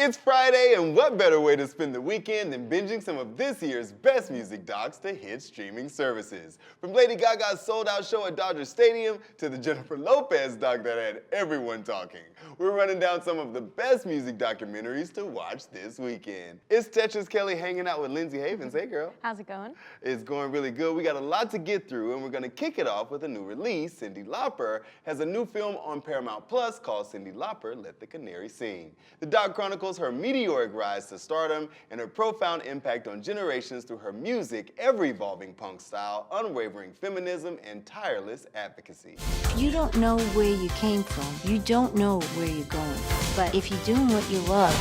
It's Friday, and what better way to spend the weekend than binging some of this year's best music docs to hit streaming services? From Lady Gaga's sold-out show at Dodger Stadium to the Jennifer Lopez doc that had everyone talking. We're running down some of the best music documentaries to watch this weekend. It's Tetris Kelly hanging out with Lindsay Havens. Hey, girl. How's it going? It's going really good. We got a lot to get through, and we're going to kick it off with a new release. Cyndi Lauper has a new film on Paramount Plus called Cyndi Lauper, Let the Canary Sing. The doc chronicles her meteoric rise to stardom and her profound impact on generations through her music, ever-evolving punk style, unwavering feminism, and tireless advocacy. You don't know where you came from. You don't know where you're going. But if you're doing what you love,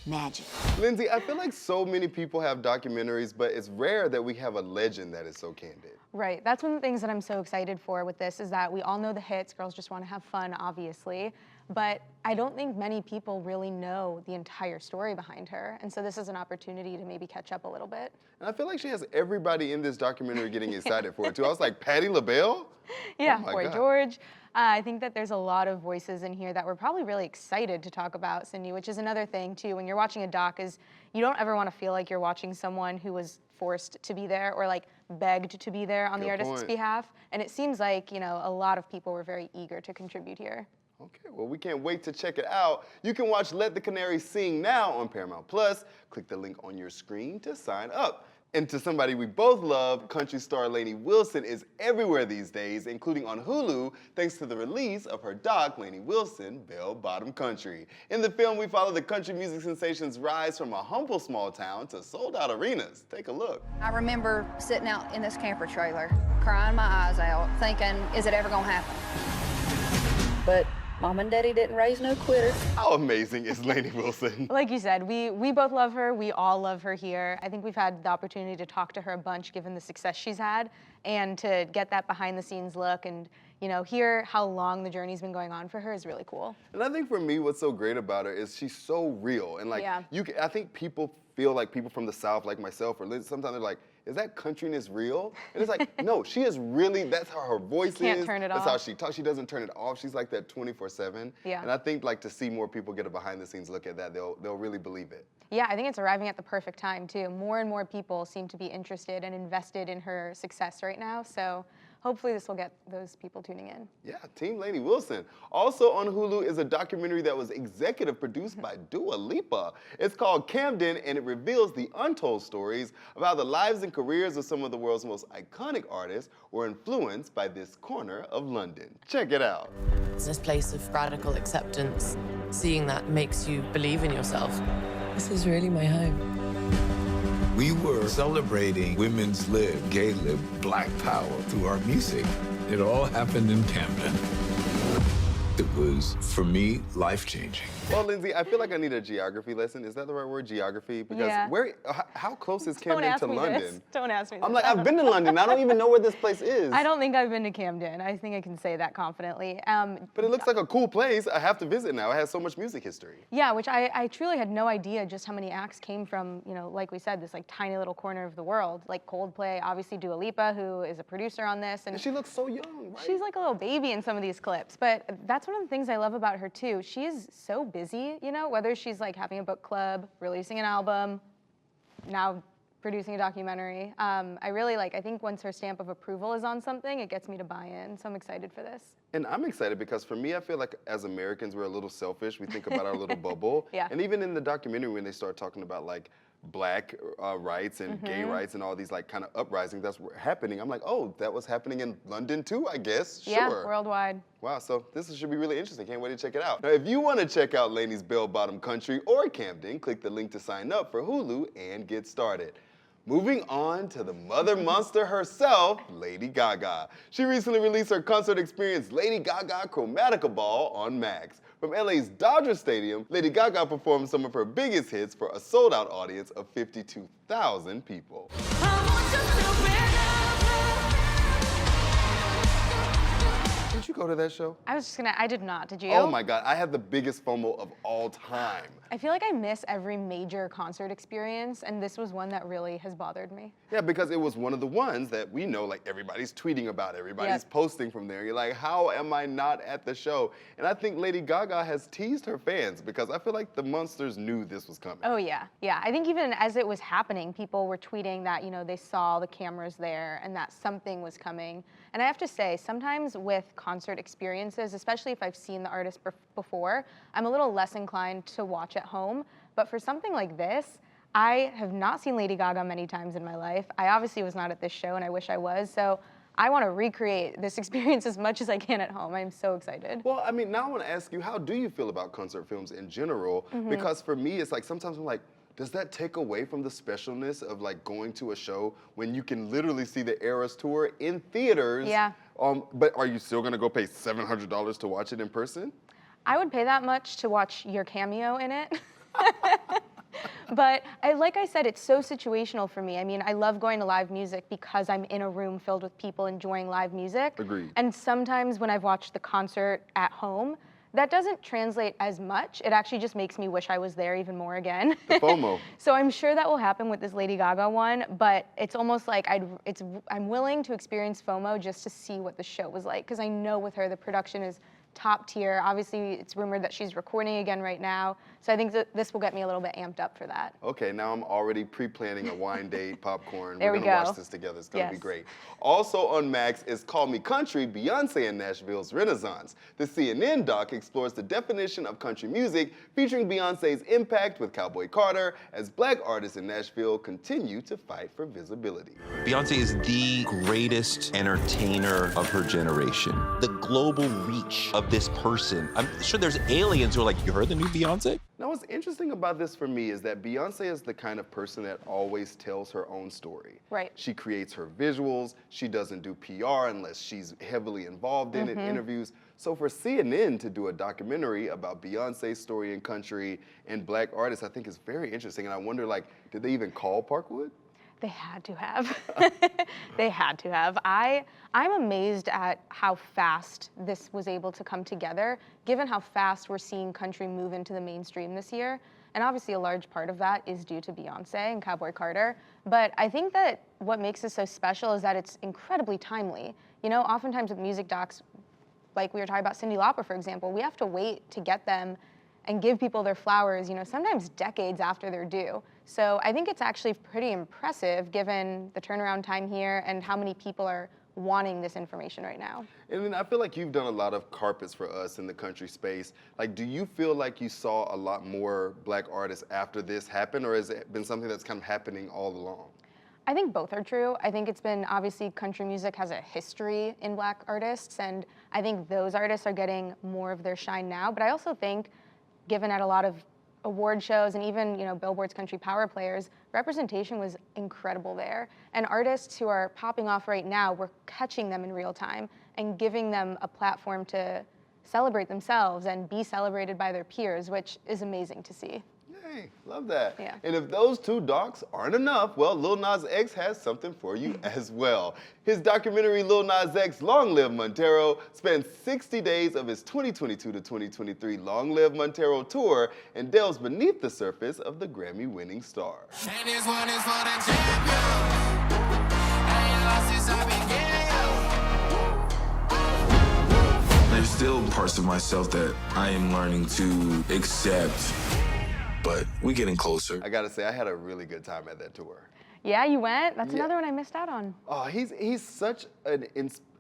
magic. Lindsay, I feel like so many people have documentaries, but it's rare that we have a legend that is so candid. Right, that's one of the things that I'm so excited for with this is that we all know the hits, girls just want to have fun, obviously, but I don't think many people really know the entire story behind her, and so this is an opportunity to maybe catch up a little bit. And I feel like she has everybody in this documentary getting excited for it too. I was like, Patti LaBelle? Yeah, Oh Boy God. George. I think that there's a lot of voices in here that we're probably really excited to talk about, Cyndi, which is another thing too. When you're watching a doc, is you don't ever want to feel like you're watching someone who was forced to be there or like begged to be there on the artist's behalf. And it seems like, you know, a lot of people were very eager to contribute here. Okay, well, we can't wait to check it out. You can watch Let the Canary Sing now on Paramount Plus. Click the link on your screen to sign up. And to somebody we both love, country star Laney Wilson is everywhere these days, including on Hulu, thanks to the release of her doc, Laney Wilson, Bell Bottom Country. In the film, we follow the country music sensation's rise from a humble small town to sold-out arenas. Take a look. I remember sitting out in this camper trailer, crying my eyes out, thinking, is it ever gonna happen? But Mom and Daddy didn't raise no quitter. How amazing is Laney Wilson? Like you said, we both love her. We all love her here. I think we've had the opportunity to talk to her a bunch given the success she's had and to get that behind the scenes look and hear how long the journey's been going on for her is really cool. And I think for me, what's so great about her is she's so real. And like, Yeah. I think people feel like people from the South, like myself or Liz, sometimes they're like, is that countryness real? And it's like, no, she is really, that's how her voice Can't is. turn it that's off. how she talks. She doesn't turn it off. She's like that 24/7. Yeah. And I think like to see more people get a behind the scenes look at that, they'll really believe it. Yeah, I think it's arriving at the perfect time too. More and more people seem to be interested and invested in her success right now. So hopefully this will get those people tuning in. Yeah, Team Laney Wilson. Also on Hulu is a documentary that was executive produced by Dua Lipa. It's called Camden, and it reveals the untold stories of how the lives and careers of some of the world's most iconic artists were influenced by this corner of London. Check it out. It's this place of radical acceptance. Seeing that makes you believe in yourself. This is really my home. We were celebrating women's lib, gay lib, black power through our music. It all happened in Camden. It was, for me, life-changing. Well, Lindsay, I feel like I need a geography lesson. Is that the right word, geography? Because Yeah. how close is Don't Camden ask to me London? this. Don't ask me this. I'm like, I've been to London. I don't even know where this place is. I don't think I've been to Camden. I think I can say that confidently. But it looks like a cool place. I have to visit now. It has so much music history. Yeah, which I truly had no idea just how many acts came from, like we said, this like tiny little corner of the world. Like Coldplay, obviously Dua Lipa, who is a producer on this. And she looks so young, right? She's like a little baby in some of these clips. But that's one of the things I love about her too. She is so busy, whether she's like having a book club, releasing an album, now producing a documentary. I think once her stamp of approval is on something, it gets me to buy in. So I'm excited for this. And I'm excited because for me, I feel like as Americans, we're a little selfish. We think about our little bubble. Yeah. And even in the documentary, when they start talking about like black rights and gay rights and all these like kind of uprisings that's happening, I'm like, oh, that was happening in London too, I guess. Sure. Yeah, worldwide. Wow, so this should be really interesting. Can't wait to check it out. Now, if you want to check out Laney's Bell Bottom Country or Camden, click the link to sign up for Hulu and get started. Moving on to the mother monster herself, Lady Gaga. She recently released her concert experience, Lady Gaga Chromatica Ball on Max. From LA's Dodger Stadium, Lady Gaga performed some of her biggest hits for a sold-out audience of 52,000 people. Did you go to that show? I did not, did you? Oh my God, I had the biggest FOMO of all time. I feel like I miss every major concert experience, and this was one that really has bothered me. Yeah, because it was one of the ones that we know, like, everybody's tweeting about, everybody's posting from there. You're like, how am I not at the show? And I think Lady Gaga has teased her fans because I feel like the Monsters knew this was coming. Oh yeah, yeah. I think even as it was happening, people were tweeting that, you know, they saw the cameras there and that something was coming. And I have to say, sometimes with concert experiences, especially if I've seen the artist before, I'm a little less inclined to watch at home. But for something like this, I have not seen Lady Gaga many times in my life. I obviously was not at this show, and I wish I was. So I want to recreate this experience as much as I can at home. I'm so excited. Well, I mean, now I want to ask you, how do you feel about concert films in general? Because for me, it's like sometimes I'm like, does that take away from the specialness of like going to a show when you can literally see the Eras Tour in theaters? Yeah. But are you still gonna go pay $700 to watch it in person? I would pay that much to watch your cameo in it. But like I said, it's so situational for me. I mean, I love going to live music because I'm in a room filled with people enjoying live music. Agreed. And sometimes when I've watched the concert at home, that doesn't translate as much. It actually just makes me wish I was there even more again. The FOMO. So I'm sure that will happen with this Lady Gaga one, but it's almost like I'm willing to experience FOMO just to see what the show was like, because I know with her the production is top tier. Obviously, it's rumored that she's recording again right now. So I think that this will get me a little bit amped up for that. Okay, now I'm already pre-planning a wine date, popcorn. There We're we gonna go. watch this together. It's gonna be Yes. great. Also on Max is Call Me Country, Beyonce and Nashville's Renaissance. The CNN doc explores the definition of country music, featuring Beyonce's impact with Cowboy Carter as Black artists in Nashville continue to fight for visibility. Beyonce is the greatest entertainer of her generation. The global reach of this person. I'm sure there's aliens who are like, you heard the new Beyonce? Now, what's interesting about this for me is that Beyonce is the kind of person that always tells her own story. Right. She creates her visuals. She doesn't do PR unless she's heavily involved in it, interviews. So for CNN to do a documentary about Beyonce's story in country and Black artists, I think is very interesting. And I wonder, like, did they even call Parkwood? They had to have. They had to have. I'm amazed at how fast this was able to come together, given how fast we're seeing country move into the mainstream this year. And obviously a large part of that is due to Beyonce and Cowboy Carter. But I think that what makes this so special is that it's incredibly timely. You know, oftentimes with music docs, like we were talking about Cyndi Lauper, for example, we have to wait to get them and give people their flowers, you know, sometimes decades after they're due. So I think it's actually pretty impressive given the turnaround time here and how many people are wanting this information right now. And then I feel like you've done a lot of carpets for us in the country space. Like, do you feel like you saw a lot more Black artists after this happened, or has it been something that's kind of happening all along? I think both are true. I think it's been, obviously, country music has a history in Black artists, and I think those artists are getting more of their shine now. But I also think, given at a lot of award shows and even, you know, Billboard's Country Power Players, representation was incredible there. And artists who are popping off right now, we're catching them in real time and giving them a platform to celebrate themselves and be celebrated by their peers, which is amazing to see. Yay, love that. Yeah. And if those two docs aren't enough, well, Lil Nas X has something for you as well. His documentary, Lil Nas X, Long Live Montero, spans 60 days of his 2022 to 2023 Long Live Montero tour and delves beneath the surface of the Grammy-winning star. And this one is for the champions. I ain't lost since I began. There's still parts of myself that I am learning to accept, but we're getting closer. I gotta say, I had a really good time at that tour. Yeah, you went? That's Yeah. another one I missed out on. Oh, he's such an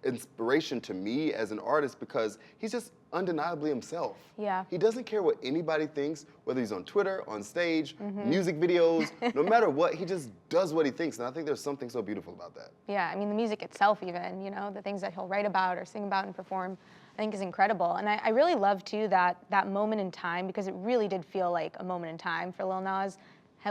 inspiration to me as an artist because he's just undeniably himself. Yeah. He doesn't care what anybody thinks, whether he's on Twitter, on stage, music videos, no matter what, he just does what he thinks. And I think there's something so beautiful about that. Yeah, I mean, the music itself even, you know, the things that he'll write about or sing about and perform, I think is incredible. And I really love, too, that moment in time, because it really did feel like a moment in time for Lil Nas,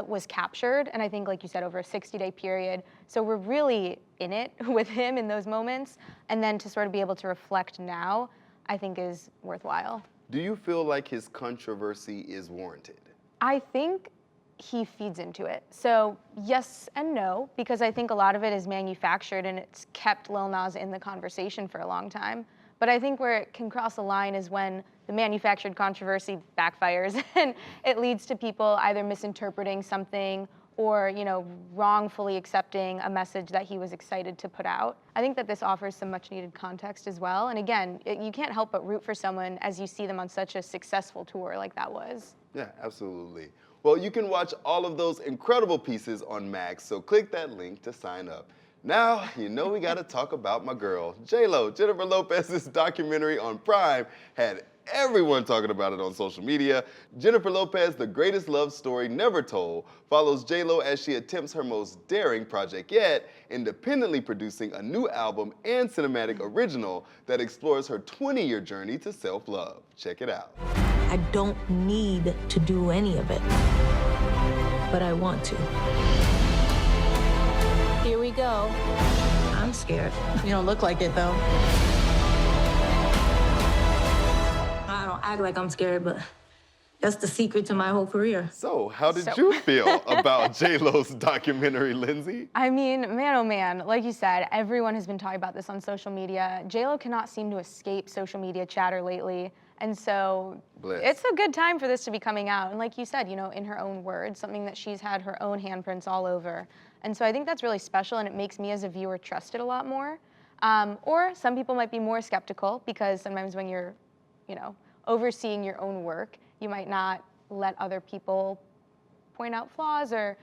was captured. And I think, like you said, over a 60-day period. So we're really in it with him in those moments. And then to sort of be able to reflect now, I think is worthwhile. Do you feel like his controversy is warranted? I think he feeds into it. So yes and no, because I think a lot of it is manufactured and it's kept Lil Nas in the conversation for a long time. But I think where it can cross the line is when the manufactured controversy backfires and it leads to people either misinterpreting something or, wrongfully accepting a message that he was excited to put out. I think that this offers some much needed context as well. And again, you can't help but root for someone as you see them on such a successful tour like that was. Yeah, absolutely. Well, you can watch all of those incredible pieces on Max, so click that link to sign up. Now, we gotta talk about my girl, J-Lo. Jennifer Lopez's documentary on Prime had everyone talking about it on social media. Jennifer Lopez, The Greatest Love Story Never Told, follows J-Lo as she attempts her most daring project yet, independently producing a new album and cinematic original that explores her 20-year journey to self-love. Check it out. I don't need to do any of it, but I want to. Here we go. I'm scared. You don't look like it, though. I don't act like I'm scared, but that's the secret to my whole career. So, how did you feel about J-Lo's documentary, Lindsay? I mean, man, oh man, like you said, everyone has been talking about this on social media. J-Lo cannot seem to escape social media chatter lately. And so it's a good time for this to be coming out. And like you said, in her own words, something that she's had her own handprints all over. And so I think that's really special, and it makes me as a viewer trust it a lot more. Or some people might be more skeptical because sometimes when you're, overseeing your own work, you might not let other people point out flaws or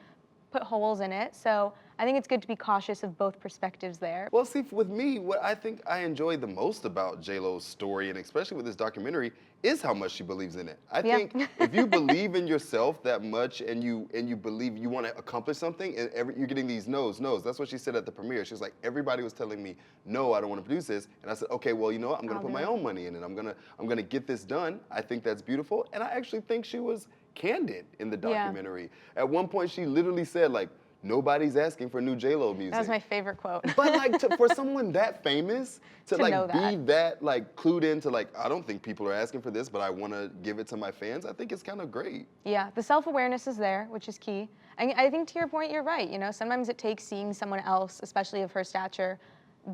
put holes in it. So I think it's good to be cautious of both perspectives there. Well, see, with me, what I think I enjoyed the most about J-Lo's story, and especially with this documentary, is how much she believes in it. I think if you believe in yourself that much and you believe you want to accomplish something, and you're getting these no's. That's what she said at the premiere. She was like, everybody was telling me, no, I don't want to produce this. And I said, okay, well, you know what? I'm going to put my own money in it. I'm going to get this done. I think that's beautiful. And I actually think she was candid in the documentary. At one point, she literally said, like, nobody's asking for new J-Lo music. That was my favorite quote. But like for someone that famous to like be that like clued into like, I don't think people are asking for this, but I want to give it to my fans, I think it's kind of great. Yeah, the self-awareness is there, which is key. And I think to your point, you're right. Sometimes it takes seeing someone else, especially of her stature,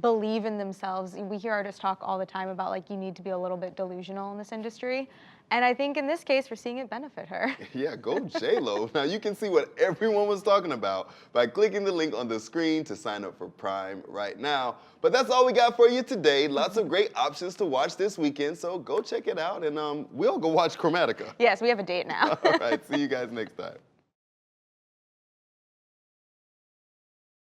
believe in themselves. We hear artists talk all the time about like you need to be a little bit delusional in this industry. And I think in this case, we're seeing it benefit her. Yeah, go J-Lo. Now you can see what everyone was talking about by clicking the link on the screen to sign up for Prime right now. But that's all we got for you today. Lots of great options to watch this weekend, so go check it out and we'll go watch Chromatica. Yes, we have a date now. All right, see you guys next time.